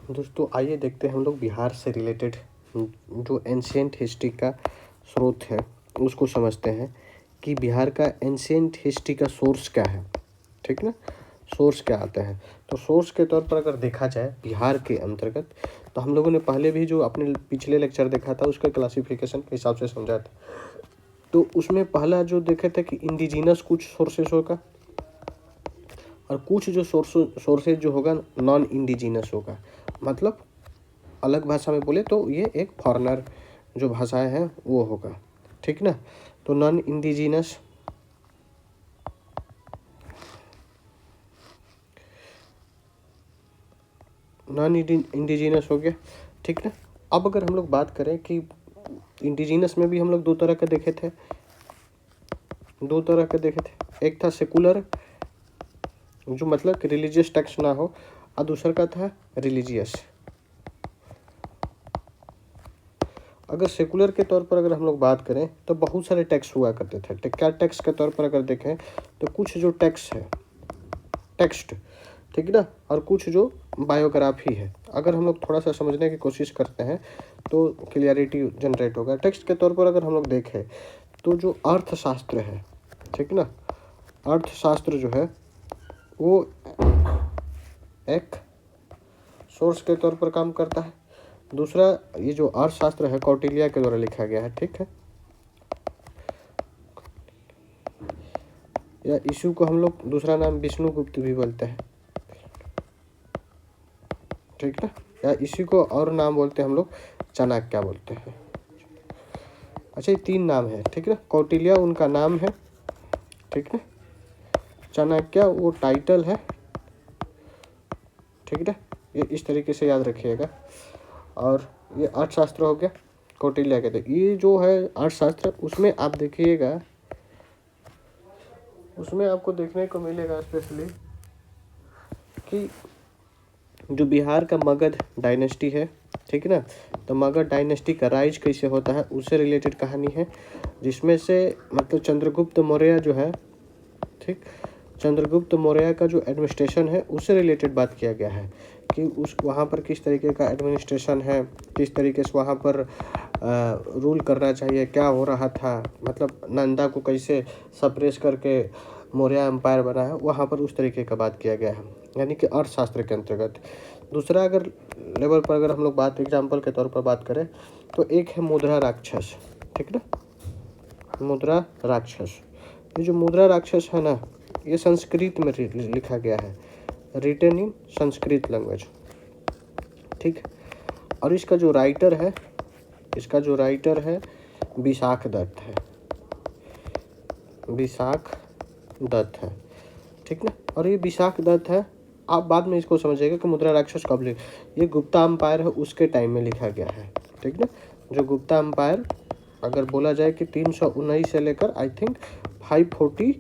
दोस्तों आइए देखते हैं हम लोग बिहार से रिलेटेड जो एंशियंट हिस्ट्री का स्रोत है उसको समझते हैं कि बिहार का एंशियंट हिस्ट्री का सोर्स क्या है। ठीक ना, सोर्स क्या आता है। तो सोर्स के तौर पर अगर देखा जाए बिहार के अंतर्गत, तो हम लोगों ने पहले भी जो अपने पिछले लेक्चर देखा था उसका क्लासिफिकेशन के हिसाब से समझा था। तो उसमें पहला जो देखे थे कि इंडिजिनस कुछ सोर्सेस होगा और कुछ जो सोर्सेज जो होगा नॉन इंडिजिनस होगा। मतलब अलग भाषा में बोले तो ये एक फॉरेनर जो भाषाएं हैं वो होगा। ठीक ना, तो नॉन इंडिजिनस हो गया। ठीक ना, अब अगर हम लोग बात करें कि इंडिजिनस में भी हम लोग दो तरह के देखे थे। एक था सेकुलर, जो मतलब कि रिलीजियस टेक्स्ट ना हो, और दूसरा का था रिलीजियस। अगर सेकुलर के तौर पर अगर हम लोग बात करें तो बहुत सारे टेक्स्ट हुआ करते थे। क्या टेक्स्ट के तौर पर अगर देखें तो कुछ जो टेक्स्ट है टेक्स्ट, ठीक ना, और कुछ जो बायोग्राफी है। अगर हम लोग थोड़ा सा समझने की कोशिश करते हैं तो क्लियरिटी जनरेट होगा। टेक्स्ट के तौर पर अगर हम लोग देखें तो जो अर्थशास्त्र है, ठीक ना, अर्थशास्त्र जो है वो एक सोर्स के तौर पर काम करता है। दूसरा, ये जो अर्थशास्त्र है कौटिल्य के द्वारा लिखा गया है। ठीक है, या इशू को हम लोग दूसरा नाम विष्णुगुप्त भी बोलते हैं। ठीक ना, या इसी को और नाम बोलते हैं हम लोग चाणक्य बोलते हैं। अच्छा, ये तीन नाम है। ठीक ना, कौटिल्य उनका नाम है। ठीक ना, चाणक्य वो टाइटल है। ठीक ना, ये इस तरीके से याद रखिएगा। और ये अर्थशास्त्र हो गया, कौटिल्य कहते हैं। ये जो है अर्थशास्त्र, उसमें आप देखिएगा, उसमें आपको देखने को मिलेगा स्पेशली कि जो बिहार का मगध डायनेस्टी है, ठीक है ना, तो मगध डायनेस्टी का राइज कैसे होता है उससे रिलेटेड कहानी है, जिसमें से मतलब चंद्रगुप्त मौर्य जो है, ठीक, चंद्रगुप्त मौर्य का जो एडमिनिस्ट्रेशन है उससे रिलेटेड बात किया गया है कि उस वहाँ पर किस तरीके का एडमिनिस्ट्रेशन है, किस तरीके से वहाँ पर रूल करना चाहिए, क्या हो रहा था, मतलब नंदा को कैसे सप्रेस करके मौर्य एम्पायर बना है, वहाँ पर उस तरीके का बात किया गया है, यानी कि अर्थशास्त्र के अंतर्गत। दूसरा अगर लेवल पर अगर हम लोग बात एग्जाम्पल के तौर पर बात करें तो एक है मुद्रा राक्षस। ठीक ना, मुद्रा राक्षस, ये जो मुद्रा राक्षस है ना, ये संस्कृत में लिखा गया है, रिटन इन संस्कृत लैंग्वेज। ठीक, और इसका जो राइटर है विशाख दत्त है। ठीक ना, और ये विशाख दत्त है। आप बाद में इसको समझिएगा कि मुद्रा राक्षस कब ये गुप्ता अम्पायर है उसके टाइम में लिखा गया है। ठीक ना, जो गुप्ता अम्पायर अगर बोला जाए कि 319 से लेकर आई थिंक 540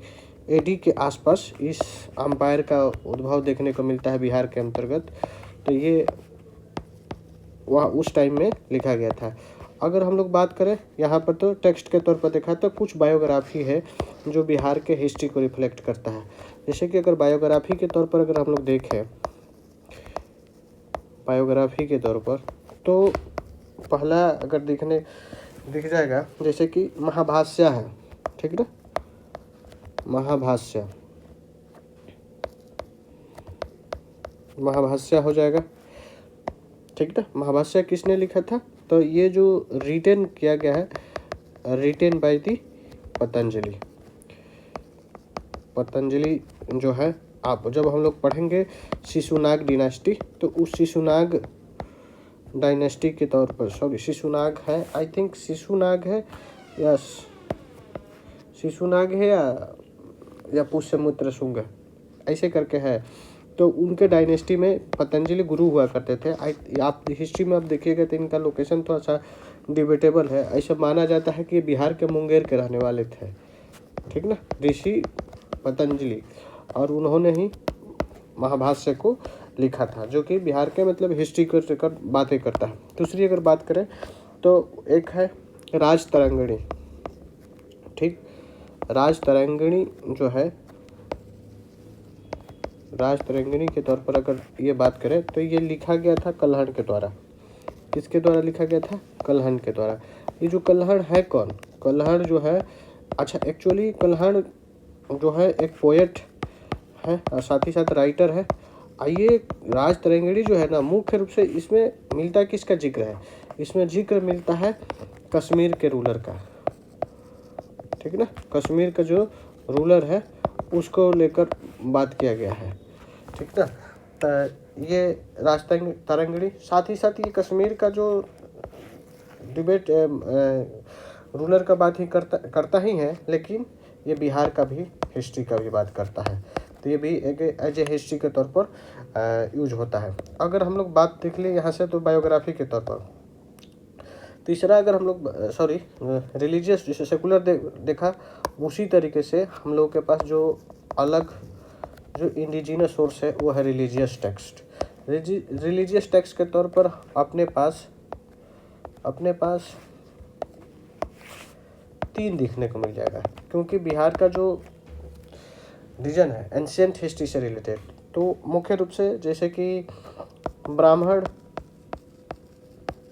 एडी के आसपास इस अम्पायर का उद्भव देखने को मिलता है बिहार के अंतर्गत। तो ये वह उस टाइम में लिखा गया था। अगर हम लोग बात करें यहाँ पर तो टेक्स्ट के तौर पर देखा तो कुछ बायोग्राफी है जो बिहार के हिस्ट्री को रिफ्लेक्ट करता है। जैसे कि अगर बायोग्राफी के तौर पर अगर हम लोग देखें, बायोग्राफी के तौर पर तो पहला अगर दिख जाएगा जैसे कि महाभाष्य है। ठीक ना, महाभाष्य हो जाएगा। ठीक ना, महाभाष्य किसने लिखा था, तो ये जो रिटेन किया गया है, रिटेन बाय दी पतंजलि जो है। आप जब हम लोग पढ़ेंगे शिशुनाग डिनास्टी, तो उस शिशुनाग डायनेस्टी के तौर पर, सॉरी शिशुनाग है, आई थिंक शिशुनाग है या पुष्यमित्र शुंग ऐसे करके है। तो उनके डायनेस्टी में पतंजलि गुरु हुआ करते थे। आप हिस्ट्री में आप देखिएगा तो इनका लोकेशन थोड़ा सा डिबेटेबल है। ऐसा माना जाता है कि बिहार के मुंगेर के रहने वाले थे। ठीक ना, ऋषि पतंजलि, और उन्होंने ही महाभाष्य को लिखा था, जो कि बिहार के मतलब हिस्ट्री को लेकर बातें करता है। दूसरी अगर बात करें तो एक है राजतरंगिणी। ठीक, राजतरंगिणी जो है राजतरंगिणी के तौर पर अगर ये बात करें तो ये लिखा गया था कल्हड़ के द्वारा। किसके द्वारा लिखा गया था? कल्हड़ के द्वारा। ये जो कल्हड़ है कौन? कल्हड़ जो है, अच्छा एक्चुअली कल्हड़ जो है एक पोएट है और साथ ही साथ राइटर है। आइए, राजतरंगिणी जो है ना, मुख्य रूप से इसमें मिलता किसका जिक्र है? इसमें जिक्र मिलता है कश्मीर के रूलर का, ठीक है ना। कश्मीर का जो रूलर है उसको लेकर बात किया गया है, ठीक ना। तो ये राजतरंगिणी, साथ ही साथ ये कश्मीर का जो डिबेट रूलर का बात ही करता ही है, लेकिन ये बिहार का भी हिस्ट्री का भी बात करता है। तो ये भी एक एज ए हिस्ट्री के तौर पर यूज होता है। अगर हम लोग बात देख लें यहाँ से तो बायोग्राफी के तौर पर। तीसरा अगर हम लोग रिलीजियस जैसे सेकुलर देखा, उसी तरीके से हम लोगों के पास जो अलग जो इंडिजिनस सोर्स है वो है रिलीजियस टेक्स्ट। रिलीजियस टेक्स्ट के तौर पर अपने पास 3 देखने को मिल जाएगा, क्योंकि बिहार का जो रीजन है एंशिएंट हिस्ट्री से रिलेटेड, तो मुख्य रूप से जैसे कि ब्राह्मण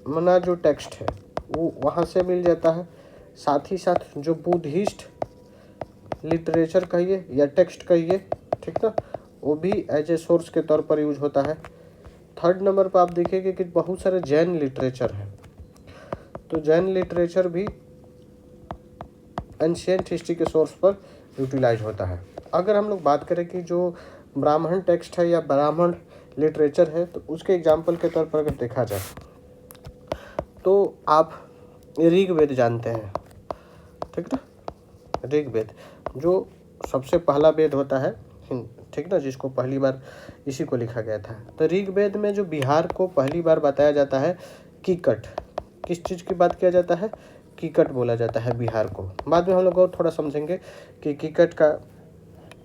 मना जो टेक्स्ट है वो वहाँ से मिल जाता है। साथ ही साथ जो बुद्धिस्ट लिटरेचर कहिए या टेक्स्ट कहिए, ठीक ना, वो भी एज ए सोर्स के तौर पर यूज होता है। थर्ड नंबर पर आप देखेंगे कि बहुत सारे जैन लिटरेचर है, तो जैन लिटरेचर भी एंशिएंट हिस्ट्री के सोर्स पर यूटिलाइज होता है। अगर हम लोग बात करें कि जो ब्राह्मण टेक्स्ट है या ब्राह्मण लिटरेचर है, तो उसके एग्जाम्पल के तौर पर अगर देखा जाए तो आप ऋग्वेद जानते हैं, ठीक ना। ऋग्वेद जो सबसे पहला वेद होता है, ठीक ना, जिसको पहली बार इसी को लिखा गया था। तो ऋग्वेद में जो बिहार को पहली बार बताया जाता है कीकट, किस चीज़ की बात किया जाता है? कीकट बोला जाता है बिहार को। बाद में हम लोग और थोड़ा समझेंगे कि कीकट का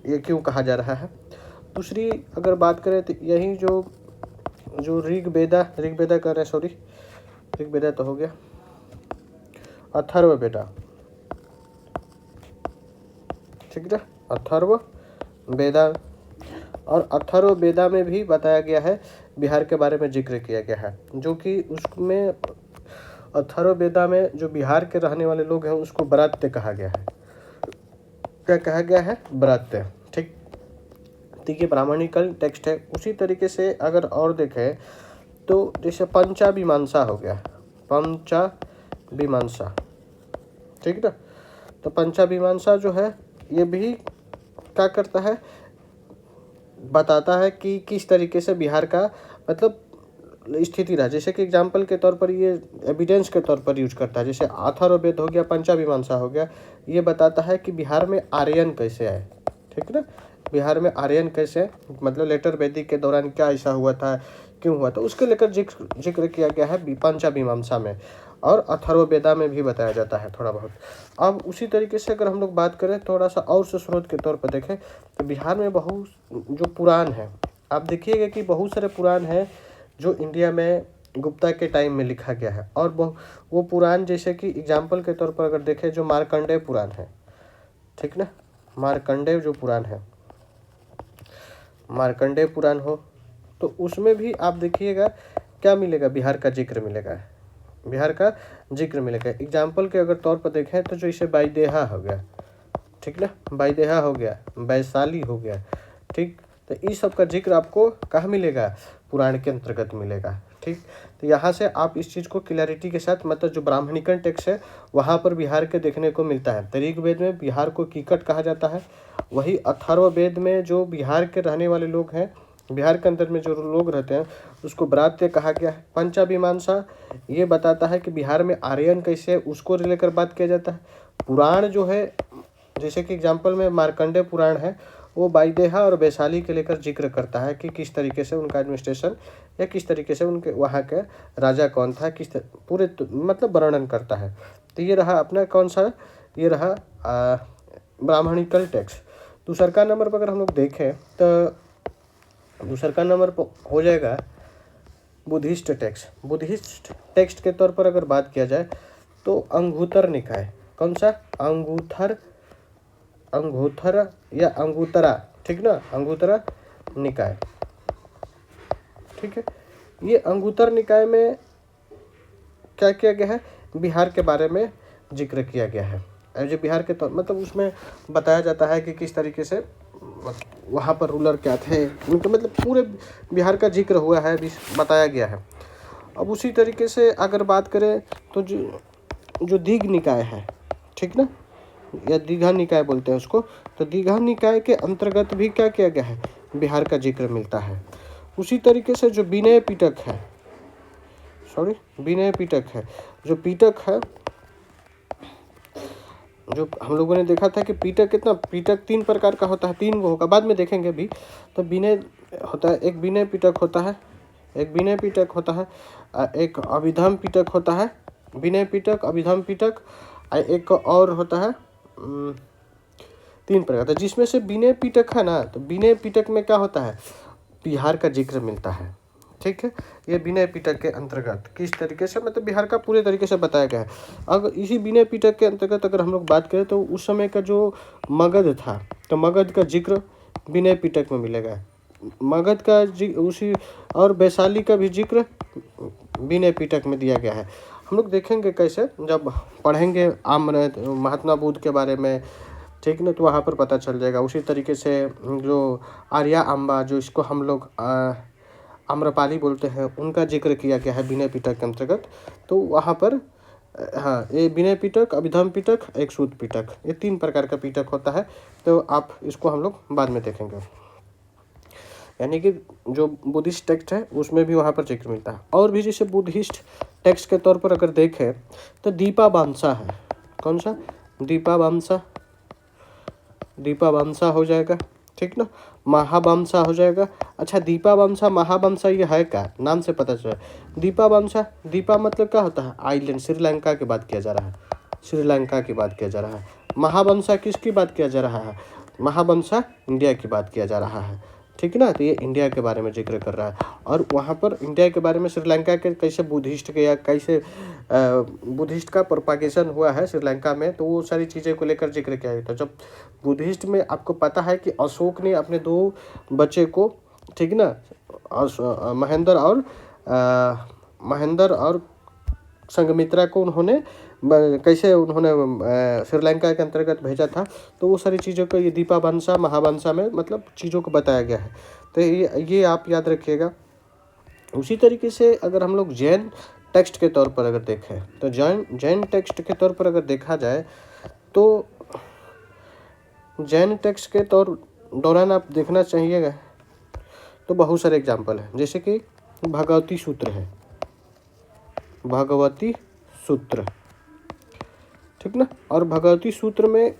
ये क्यों कहा जा रहा है। दूसरी अगर बात करें तो यही जो ऋग्वेदा कर रहे, सॉरी ऋग्वेदा तो हो गया, अथर्ववेदा, ठीक है, अथर्ववेदा। और अथर्ववेदा में भी बताया गया है, बिहार के बारे में जिक्र किया गया है, जो कि उसमें अथर्ववेदा में जो बिहार के रहने वाले लोग हैं उसको ब्रात्य कहा गया है। क्या कहा गया है? ब्रात्य, ठीक। तो ये ब्राह्मणिकल टेक्स्ट है। उसी तरीके से अगर और देखें तो जैसे पंचाभिमांसा हो गया, पंचाभिमांसा, ठीक ना। तो पंचाभिमांसा जो है ये भी क्या करता है? बताता है कि किस तरीके से बिहार का मतलब स्थिति रहा। जैसे कि एग्जाम्पल के तौर पर ये एविडेंस के तौर पर यूज करता है। जैसे अथर्ववेद हो गया, पंचाभिमांसा हो गया, ये बताता है कि बिहार में आर्यन कैसे आए, ठीक ना। बिहार में आर्यन कैसे, मतलब लेटर वैदिक के दौरान क्या ऐसा हुआ था, क्यों हुआ था, उसके लेकर जिक्र किया गया है पंचाभिमांसा में, और अथर्ववेदा में भी बताया जाता है थोड़ा बहुत। अब उसी तरीके से अगर हम लोग बात करें थोड़ा सा और से स्रोत के तौर पर देखें तो बिहार में बहुत जो पुराण है, आप देखिएगा कि बहुत सारे पुराण हैं जो इंडिया में गुप्ता के टाइम में लिखा गया है। और वो पुराण जैसे कि एग्जाम्पल के तौर पर अगर देखें जो मार्कंडेय पुराण है, ठीक ना, मार्कंडेय जो पुराण है, मार्कंडेय पुराण हो तो उसमें भी आप देखिएगा क्या मिलेगा? बिहार का जिक्र मिलेगा, बिहार का जिक्र मिलेगा। एग्जाम्पल के अगर तौर पर देखें तो जैसे बैदेहा हो गया, ठीक ना, बैदेहा हो गया, वैशाली हो गया, ठीक। तो इस सब का जिक्र आपको कहाँ मिलेगा? पुराण के अंतर्गत मिलेगा, ठीक। तो यहाँ से आप इस चीज़ को क्लैरिटी के साथ, मतलब जो ब्राह्मणिकन टेक्स्ट है वहाँ पर बिहार के देखने को मिलता है। तो ऋग्वेद में बिहार को कीकट कहा जाता है, वही अथर्ववेद में जो बिहार के रहने वाले लोग हैं, बिहार के अंदर में जो लोग रहते हैं उसको ब्रात्य कहा गया है। पंचाभिमांसा ये बताता है कि बिहार में आर्यन कैसे है, उसको लेकर बात किया जाता है। पुराण जो है जैसे कि एग्जाम्पल में मार्कंडेय पुराण है, वो बैदेहा और वैशाली के लेकर जिक्र करता है कि किस तरीके से उनका एडमिनिस्ट्रेशन या किस तरीके से उनके वहाँ के राजा कौन था, पूरे मतलब वर्णन करता है। तो ये रहा अपना कौन सा, ये रहा ब्राह्मणिकल टेक्स्ट। दूसरा नंबर पर अगर हम लोग देखें तो दूसरा नंबर पर हो जाएगा बुद्धिस्ट टेक्स्ट। बुद्धिस्ट टेक्स्ट के तौर पर अगर बात किया जाए तो अंगुतर निकाय, कौन सा? अंगुथर या अंगुतरा, ठीक ना, अंगुतरा निकाय, ठीक है। ये अंगुत्तर निकाय में क्या किया गया है, बिहार के बारे में जिक्र किया गया है। और जो बिहार के मतलब उसमें बताया जाता है कि किस तरीके से वहाँ पर रूलर क्या थे उनके, मतलब पूरे बिहार का जिक्र हुआ है, बताया गया है। अब उसी तरीके से अगर बात करें तो जो दीघ निकाय है, ठीक ना, या दीघा निकाय बोलते हैं उसको, तो दीघा निकाय के अंतर्गत भी क्या किया गया है, बिहार का जिक्र मिलता है। उसी तरीके से जो विनय पिटक है, विनय पिटक है, जो पिटक है, जो हम लोगों ने देखा था कि पिटक कितना, पिटक 3 प्रकार का होता है, 3 गो होगा, बाद में देखेंगे भी। तो विनय होता है, एक विनय पिटक होता है, एक विनय पिटक होता है, एक अभिधम पिटक होता है, विनय पिटक, अभिधम पिटक, एक और होता है 3 प्रकार। तो जिसमें से विनय पिटक है ना, तो विनय पिटक में क्या होता है, बिहार का जिक्र मिलता है, ठीक है। ये विनय पिटक के अंतर्गत किस तरीके से, मतलब बिहार का पूरे तरीके से बताया गया है। अगर इसी विनय पिटक के अंतर्गत अगर हम लोग बात करें तो उस समय का जो मगध था, तो मगध का जिक्र विनय पिटक में मिलेगा। मगध का उसी और वैशाली का भी जिक्र विनय पिटक में दिया गया है। हम लोग देखेंगे कैसे, जब पढ़ेंगे आम्र महात्मा बुद्ध के बारे में, ठीक ना, तो वहाँ पर पता चल जाएगा। उसी तरीके से जो आर्या अम्बा, जो इसको हम लोग आम्रपाली बोलते हैं, उनका जिक्र किया गया है विनय पिटक के अंतर्गत। तो वहाँ पर हाँ, ये विनय पिटक, अभिधम पिटक, एक सूत पिटक, ये 3 प्रकार का पिटक होता है। तो आप इसको हम लोग बाद में देखेंगे। यानी कि जो बुद्धिस्ट टेक्स्ट है उसमें भी वहाँ पर जिक्र मिलता है। और भी जैसे बुद्धिस्ट टेक्स्ट के तौर पर अगर देखें तो दीपावंसा है, कौन सा, दीपावंसा, दीपावंसा हो जाएगा, ठीक ना, महावंसा हो जाएगा। अच्छा, दीपावंसा महावंसा ये है क्या, नाम से पता चला। दीपावंसा, दीपा मतलब क्या होता है, आइलैंड, श्रीलंका की बात किया जा रहा है, श्रीलंका की बात किया जा रहा है। महावंसा किसकी बात किया जा रहा है, महावंसा इंडिया की बात किया जा रहा है, ठीक है ना। तो ये इंडिया के बारे में जिक्र कर रहा है। और वहाँ पर इंडिया के बारे में, श्रीलंका के कैसे बुद्धिस्ट के या कैसे बुद्धिस्ट का प्रोपागेशन हुआ है श्रीलंका में, तो वो सारी चीज़ें को लेकर जिक्र किया गया था। जब बुद्धिस्ट में आपको पता है कि अशोक ने अपने 2 बच्चे को, ठीक ना, महेंद्र और संघमित्रा को उन्होंने कैसे उन्होंने श्रीलंका के अंतर्गत भेजा था, तो वो सारी चीज़ों को ये दीपावंसा महावंसा में मतलब चीज़ों को बताया गया है। तो ये आप याद रखिएगा। उसी तरीके से अगर हम लोग जैन टेक्स्ट के तौर पर अगर देखें तो जैन टेक्स्ट के तौर पर अगर देखा जाए तो जैन टेक्स्ट के दौरान आप देखना चाहिएगा तो बहुत सारे एग्जाम्पल हैं, जैसे कि भगवती सूत्र है, भगवती सूत्र, ठीक ना। और भगवती सूत्र में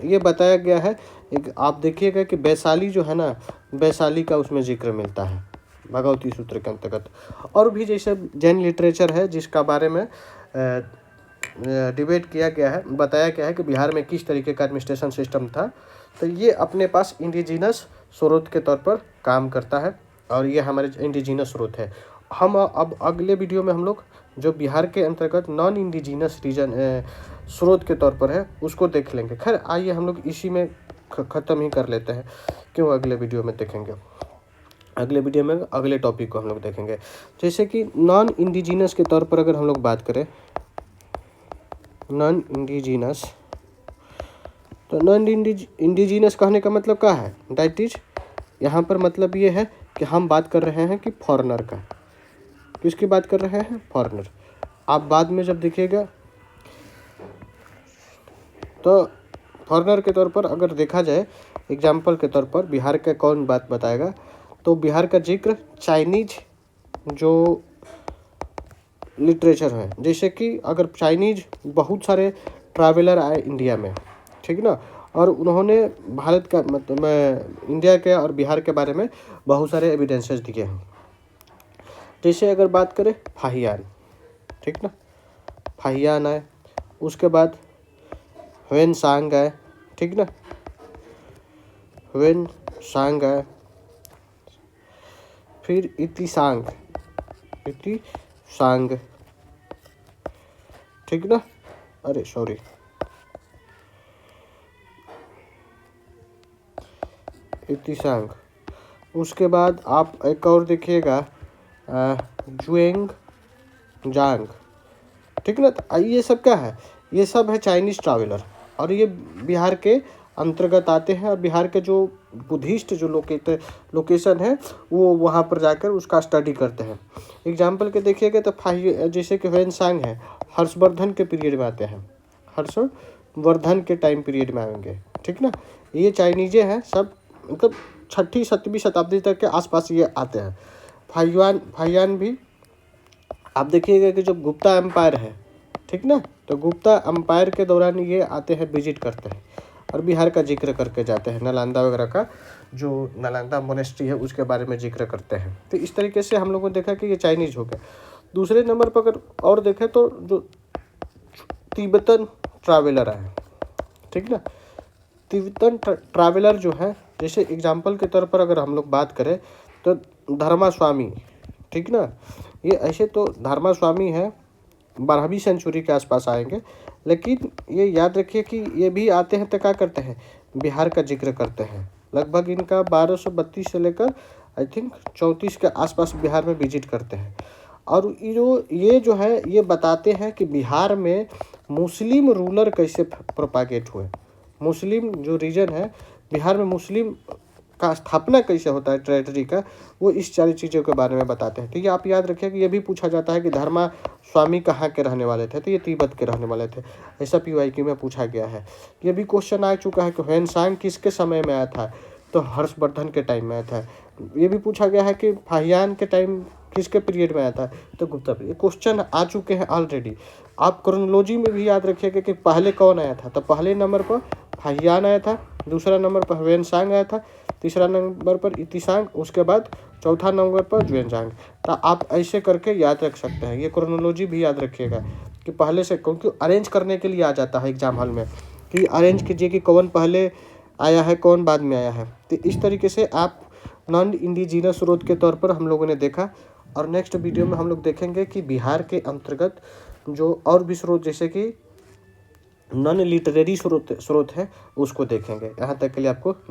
ये बताया गया है, एक आप देखिएगा कि वैशाली जो है ना, वैशाली का उसमें जिक्र मिलता है भगवती सूत्र के अंतर्गत। और भी जैसे जैन लिटरेचर है जिसका बारे में डिबेट किया गया है, बताया गया है कि बिहार में किस तरीके का एडमिनिस्ट्रेशन सिस्टम था, तो ये अपने पास इंडिजिनस स्रोत के तौर पर काम करता है और ये हमारे इंडिजिनस स्रोत है। हम अब अगले वीडियो में हम लोग जो बिहार के अंतर्गत नॉन इंडिजिनस रीजन स्रोत के तौर पर है उसको देख लेंगे। खैर आइए हम लोग इसी में ख़त्म ही कर लेते हैं, क्यों अगले वीडियो में देखेंगे, अगले वीडियो में अगले टॉपिक को हम लोग देखेंगे। जैसे कि नॉन इंडिजिनस के तौर पर अगर हम लोग बात करें, नॉन इंडिजिनस, तो नॉन इंडिजिनस कहने का मतलब क्या है, दैट इज यहाँ पर मतलब ये है कि हम बात कर रहे हैं कि फॉरेनर का, किसकी बात कर रहे हैं, फॉरेनर। आप बाद में जब देखिएगा तो फॉरेनर के तौर पर अगर देखा जाए एग्जाम्पल के तौर पर बिहार का कौन बात बताएगा, तो बिहार का जिक्र चाइनीज जो लिटरेचर है, जैसे कि अगर चाइनीज बहुत सारे ट्रैवलर आए इंडिया में, ठीक ना, और उन्होंने भारत का मतलब इंडिया के और बिहार के बारे में बहुत सारे एविडेंसेस दिए हैं। जैसे अगर बात करें फाहियान, ठीक ना, फाहियान आए, उसके बाद ह्वेन सांग आए, ठीक ना, ह्वेन सांग आए, फिर इतिसांग, ठीक ना, अरे सॉरी, इतिसांग, उसके बाद आप एक और देखिएगा जुएंग जांग, ठीक है ना। तो ये सब क्या है, ये सब है चाइनीज़ ट्रैवलर, और ये बिहार के अंतर्गत आते हैं। और बिहार के जो बुद्धिस्ट जो लोकेशन है वो वहाँ पर जाकर उसका स्टडी करते हैं। एग्जाम्पल के देखिएगा तो जैसे कि ह्वेनसांग है, हर्षवर्धन के पीरियड में आते हैं, हर्षवर्धन के टाइम पीरियड में आएंगे, ठीक ना। ये चाइनीज़े हैं सब, मतलब 6वीं 7वीं शताब्दी तक के आसपास ये आते हैं। फाहियान भी आप देखिएगा कि जो गुप्ता एम्पायर है, ठीक ना, तो गुप्ता एम्पायर के दौरान ये आते हैं, विजिट करते हैं और बिहार का जिक्र करके जाते हैं। नालंदा वगैरह का जो नालंदा मोनेस्ट्री है उसके बारे में जिक्र करते हैं। तो इस तरीके से हम लोगों ने देखा कि ये चाइनीज़ हो गया। दूसरे नंबर पर अगर और देखें तो जो तिब्बतन ट्रैवलर है, ठीक ना। तिब्बतन ट्रैवलर जो है, जैसे एग्जाम्पल के तौर पर अगर हम लोग बात करें तो धर्मा स्वामी, ठीक ना। ये ऐसे तो धर्मा स्वामी है 12वीं सेंचुरी के आसपास आएंगे, लेकिन ये याद रखिए कि ये भी आते हैं तो क्या करते हैं, बिहार का जिक्र करते हैं। लगभग इनका 1232 से लेकर आई थिंक 34 के आसपास बिहार में विजिट करते हैं। और ये जो है ये बताते हैं कि बिहार में मुस्लिम रूलर कैसे प्रोपागेट हुए, मुस्लिम जो रीजन है बिहार में मुस्लिम का स्थापना कैसे होता है टेरिटरी का, वो इस सारी चीज़ों के बारे में बताते हैं। तो ये आप याद रखिए कि ये भी पूछा जाता है कि धर्मा स्वामी कहाँ के रहने वाले थे, तो ये तिब्बत के रहने वाले थे, ऐसा PYQ में पूछा गया है। ये भी क्वेश्चन आ चुका है कि ह्वेनसांग किसके समय में आया था, तो हर्षवर्धन के टाइम में आया था। ये भी पूछा गया है कि फाहियान के टाइम किसके पीरियड में आया था, तो गुप्ता पीरियड। क्वेश्चन आ चुके हैं ऑलरेडी। आप क्रोनोलॉजी में भी याद रखिएगा कि पहले कौन आया था, तो पहले नंबर पर फाहियान आया था, दूसरा नंबर पर ह्वेनसांग आया था, तीसरा नंबर पर इतिसांग, उसके बाद चौथा नंबर पर जुएनजांग। तो आप ऐसे करके याद रख सकते हैं। ये क्रोनोलॉजी भी याद रखिएगा कि पहले से, क्योंकि अरेंज करने के लिए आ जाता है एग्जाम हॉल में कि अरेंज कीजिए कि कौन पहले आया है कौन बाद में आया है। तो इस तरीके से आप नॉन इंडिजिनस स्रोत के तौर पर हम लोगों ने देखा। और नेक्स्ट वीडियो में हम लोग देखेंगे कि बिहार के अंतर्गत जो और भी स्रोत जैसे कि नॉन लिटरेरी स्रोत है उसको देखेंगे। यहाँ तक के लिए आपको